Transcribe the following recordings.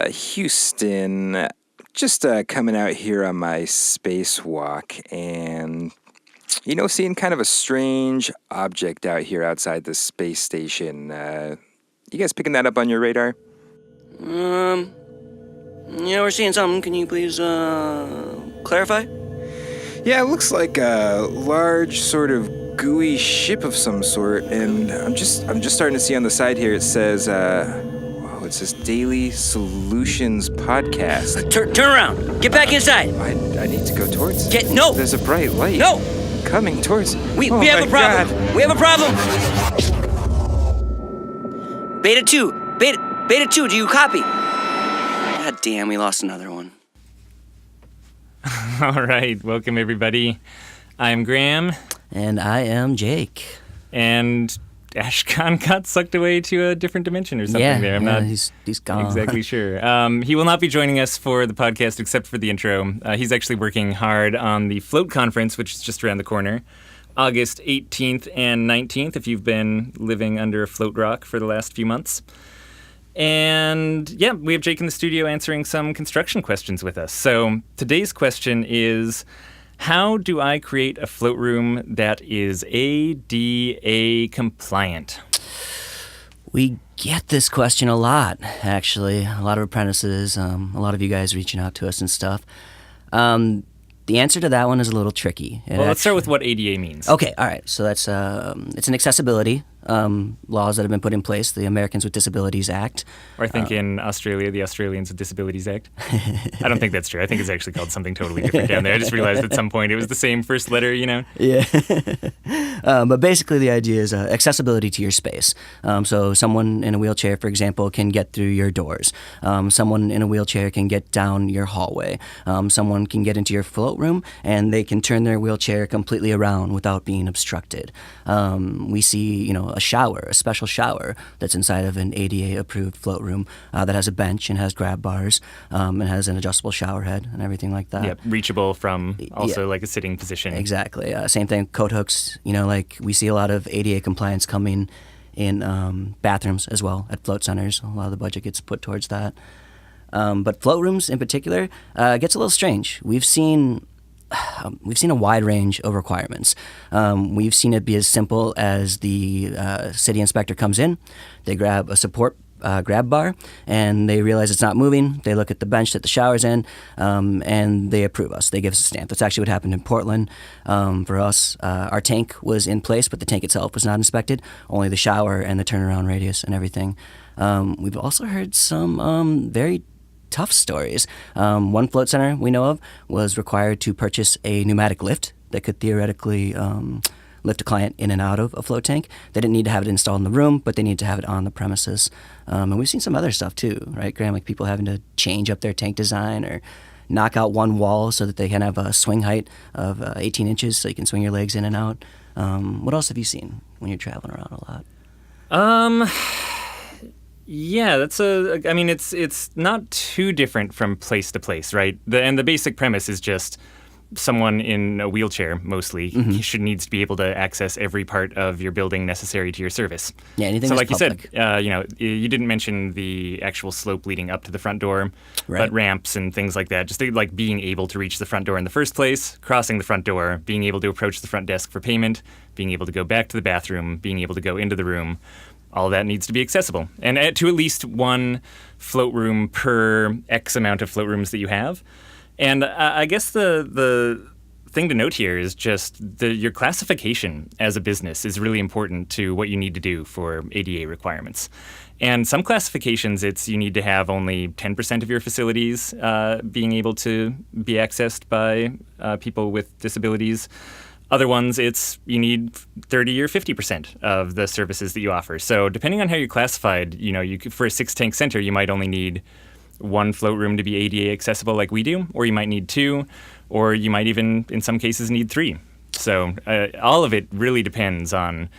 Houston. Just coming out here on my spacewalk and, seeing kind of a strange object out here outside the space station. You guys picking that up on your radar? Yeah, we're seeing something. Can you please, clarify? Yeah, it looks like a large sort of gooey ship of some sort, and I'm just starting to see on the side here it says, it says Daily Solutions Podcast. Turn around. Get back inside. I need to go towards it. No. There's a bright light. No. Coming towards it. We have a problem. God. We have a problem. Beta 2. Beta 2, do you copy? God damn, we lost another one. All right, welcome everybody. I'm Graham. And I am Jake. And Ashkahn got sucked away to a different dimension or something there. I'm not he's gone. exactly sure. He will not be joining us for the podcast except for the intro. He's actually working hard on the Float Conference, which is just around the corner, August 18th and 19th, if you've been living under a float rock for the last few months. And yeah, we have Jake in the studio answering some construction questions with us. So today's question is, how do I create a float room that is ADA compliant? We get this question a lot, actually. A lot of apprentices, a lot of you guys reaching out to us and stuff. The answer to that one is a little tricky. Let's start with what ADA means. Okay, all right. So that's it's an accessibility laws that have been put in place, the Americans with Disabilities Act. Or I think in Australia, the Australians with Disabilities Act. I don't think that's true. I think it's actually called something totally different down there. I just realized at some point it was the same first letter, Yeah. But basically the idea is accessibility to your space. So someone in a wheelchair, for example, can get through your doors. Someone in a wheelchair can get down your hallway. Someone can get into your float room and they can turn their wheelchair completely around without being obstructed. We see, a special shower that's inside of an ADA-approved float room that has a bench and has grab bars and has an adjustable shower head and everything like that. Yeah, reachable from also like a sitting position. Exactly. Same thing, coat hooks. Like we see a lot of ADA compliance coming in bathrooms as well at float centers. A lot of the budget gets put towards that. But float rooms in particular gets a little strange. We've seen a wide range of requirements. We've seen it be as simple as the city inspector comes in, they grab a support grab bar, and they realize it's not moving. They look at the bench that the shower's in, and they approve us. They give us a stamp. That's actually what happened in Portland. For us, our tank was in place, but the tank itself was not inspected, only the shower and the turnaround radius and everything. We've also heard some very tough stories. One float center we know of was required to purchase a pneumatic lift that could theoretically lift a client in and out of a float tank. They didn't need to have it installed in the room, but they need to have it on the premises. And we've seen some other stuff too, right, Graham? Like people having to change up their tank design or knock out one wall so that they can have a swing height of 18 inches so you can swing your legs in and out. What else have you seen when you're traveling around a lot? Yeah, it's not too different from place to place, right? And the basic premise is just someone in a wheelchair, mostly, needs to be able to access every part of your building necessary to your service. Yeah, anything so that's like public. You said, you didn't mention the actual slope leading up to the front door, Right. but ramps and things like that. Just like being able to reach the front door in the first place, crossing the front door, being able to approach the front desk for payment, being able to go back to the bathroom, being able to go into the room. All that needs to be accessible. And to at least one float room per X amount of float rooms that you have. And I guess the thing to note here is just your classification as a business is really important to what you need to do for ADA requirements. And some classifications, you need to have only 10% of your facilities being able to be accessed by people with disabilities. Other ones, you need 30 or 50% of the services that you offer. So depending on how you're classified, for a 6-tank center, you might only need one float room to be ADA accessible like we do, or you might need 2, or you might even, in some cases, need 3. So all of it really depends on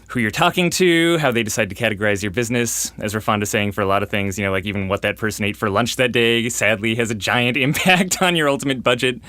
who you're talking to, how they decide to categorize your business. As we're fond of saying for a lot of things, like even what that person ate for lunch that day sadly has a giant impact on your ultimate budget.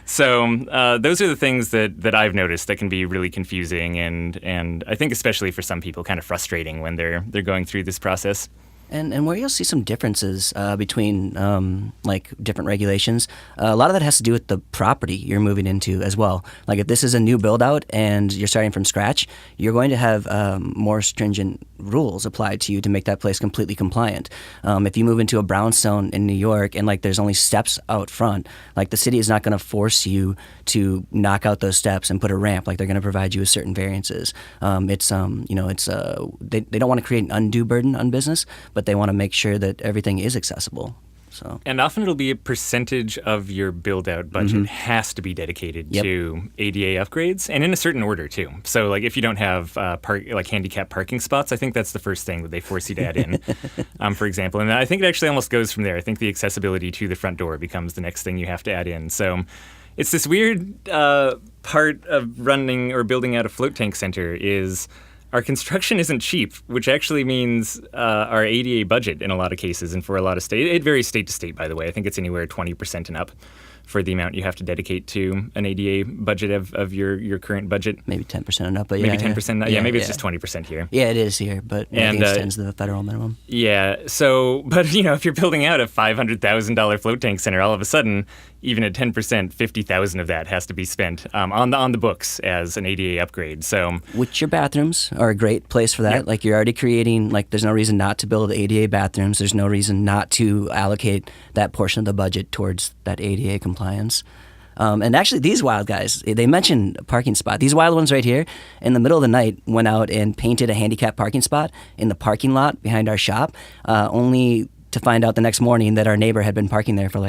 So those are the things that I've noticed that can be really confusing and I think especially for some people kind of frustrating when they're going through this process. And where you'll see some differences between like different regulations, a lot of that has to do with the property you're moving into as well. Like if this is a new build out and you're starting from scratch, you're going to have more stringent rules applied to you to make that place completely compliant. If you move into a brownstone in New York and like there's only steps out front, like the city is not going to force you to knock out those steps and put a ramp. Like they're going to provide you with certain variances. They don't want to create an undue burden on business, but they want to make sure that everything is accessible. So. And often it'll be a percentage of your build-out budget has to be dedicated to ADA upgrades, and in a certain order too. So, like if you don't have handicap parking spots, I think that's the first thing that they force you to add in, for example. And I think it actually almost goes from there. I think the accessibility to the front door becomes the next thing you have to add in. So, it's this weird part of running or building out a float tank center is our construction isn't cheap, which actually means our ADA budget in a lot of cases and for a lot of states. It varies state to state, by the way. I think it's anywhere 20% and up for the amount you have to dedicate to an ADA budget of your current budget. Maybe 10% and up, but yeah. Maybe 10%. Yeah, maybe it's just 20% here. Yeah, it is here, but I think it extends to the federal minimum. Yeah, so, but if you're building out a $500,000 float tank center, all of a sudden, even at 10%, $50,000 of that has to be spent on the books as an ADA upgrade. So, which your bathrooms are a great place for that. Yep. Like you're already creating, like there's no reason not to build ADA bathrooms. There's no reason not to allocate that portion of the budget towards that ADA compliance. And actually, these wild guys, they mentioned a parking spot. These wild ones right here, in the middle of the night, went out and painted a handicap parking spot in the parking lot behind our shop, only to find out the next morning that our neighbor had been parking there for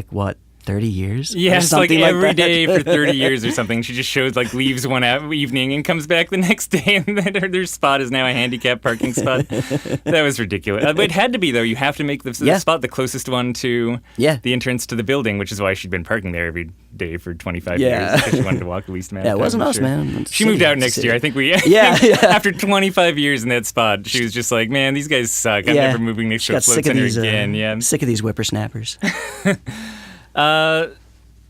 30 years? Yes, like every day for 30 years or something. She just shows, leaves one evening and comes back the next day, and their spot is now a handicap parking spot. That was ridiculous. But it had to be, though. You have to make the spot the closest one to the entrance to the building, which is why she'd been parking there every day for 25 years, because she wanted to walk at least it wasn't us, man. She moved out next year. I think after 25 years in that spot, she was just like, man, these guys suck. I'm never moving next to a float center again. Sick of these whippersnappers.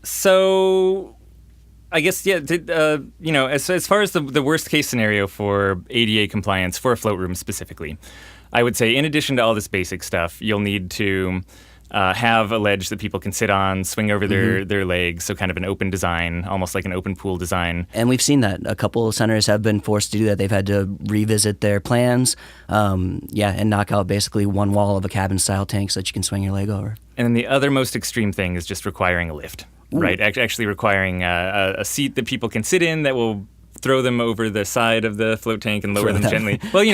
So I guess, as far as the worst case scenario for ADA compliance for a float room specifically, I would say in addition to all this basic stuff, you'll need to have a ledge that people can sit on, swing over their legs, so kind of an open design, almost like an open pool design. And we've seen that. A couple of centers have been forced to do that. They've had to revisit their plans, and knock out basically one wall of a cabin-style tank so that you can swing your leg over. And then the other most extreme thing is just requiring a lift, right? Actually requiring a seat that people can sit in that will throw them over the side of the float tank and lower them gently. Well,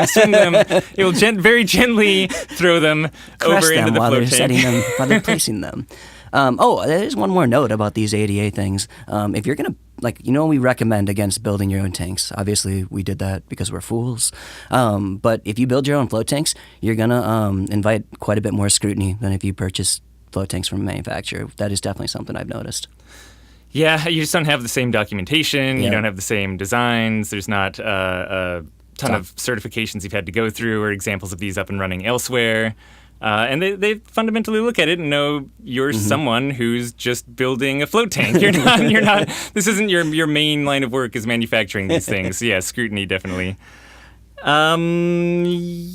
swing them. It will very gently throw them over into the float tank. While they're placing them. There's one more note about these ADA things. If you're going to, we recommend against building your own tanks. Obviously, we did that because we're fools. But if you build your own float tanks, you're going to invite quite a bit more scrutiny than if you purchase float tanks from a manufacturer. That is definitely something I've noticed. Yeah, you just don't have the same documentation. Yeah. You don't have the same designs. There's not a ton of certifications you've had to go through or examples of these up and running elsewhere. And they fundamentally look at it and know you're someone who's just building a float tank. You're not. This isn't your main line of work is manufacturing these things. Yeah, scrutiny definitely. Anything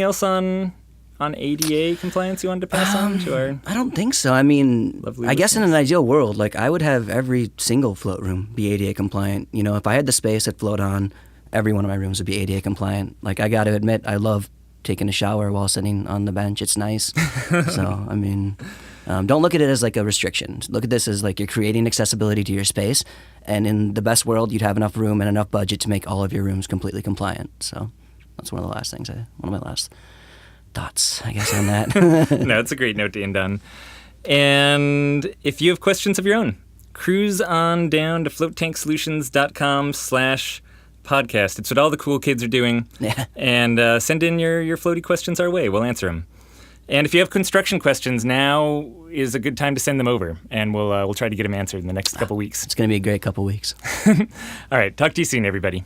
else on ADA compliance you wanted to pass on to our? I don't think so. I mean, I guess in an ideal world, I would have every single float room be ADA compliant. If I had the space at Float On, every one of my rooms would be ADA compliant. I got to admit, I love taking a shower while sitting on the bench. It's nice. So, I mean, don't look at it as a restriction. Look at this as you're creating accessibility to your space. And in the best world, you'd have enough room and enough budget to make all of your rooms completely compliant. So that's one of my last thoughts, I guess, on that. No, it's a great note to end on. And if you have questions of your own, cruise on down to floattanksolutions.com/podcast. It's what all the cool kids are doing. Yeah. And send in your floaty questions our way. We'll answer them. And if you have construction questions, now is a good time to send them over, and we'll try to get them answered in the next couple weeks. It's going to be a great couple weeks. All right. Talk to you soon, everybody.